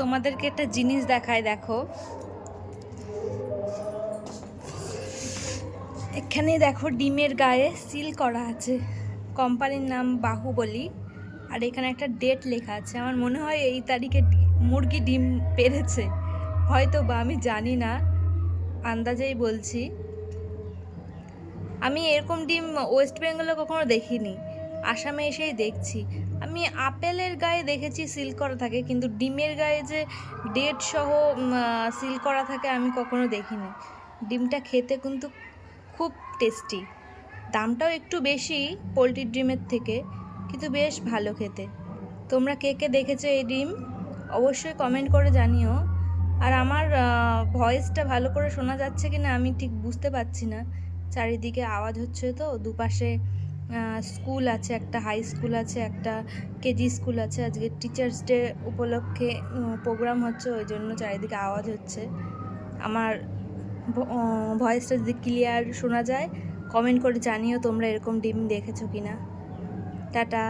তোমাদেরকে একটা জিনিস দেখায়, দেখো এখানে দেখো ডিমের গায়ে সিল করা আছে, কোম্পানির নাম বাহুবলী। আর এখানে একটা ডেট লেখা আছে, আমার মনে হয় এই তারিখে মুরগি ডিম পেড়েছে, হয়তো বা, আমি জানি না, আন্দাজেই বলছি। আমি এরকম ডিম ওয়েস্ট বেঙ্গলে কখনো দেখিনি, আসামে এসেই দেখছি। আমি আপেলের গায়ে দেখেছি সিল করা থাকে, কিন্তু ডিমের গায়ে যে ডেট সহ সিল করা থাকে আমি কখনো দেখিনি। ডিমটা খেতে কিন্তু খুব টেস্টি, দামটাও একটু বেশি পোলট্রির ডিমের থেকে, কিন্তু বেশ ভালো খেতে। তোমরা কে কে দেখেছো এই ডিম অবশ্যই কমেন্ট করে জানিও। আর আমার ভয়েসটা ভালো করে শোনা যাচ্ছে কিনা আমি ঠিক বুঝতে পারছি না, চারিদিকে আওয়াজ হচ্ছে তো, দুপাশে স্কুল আছে, একটা হাই স্কুল আছে, একটা কেজি স্কুল আছে। আজকে টিচার্স ডে উপলক্ষে প্রোগ্রাম হচ্ছে, ওই জন্য চারিদিকে আওয়াজ হচ্ছে। আমার ভয়েসটা যদি ক্লিয়ার শোনা যায় কমেন্ট করে জানিও তোমরা এরকম ডিম দেখেছো কিনা। টাটা।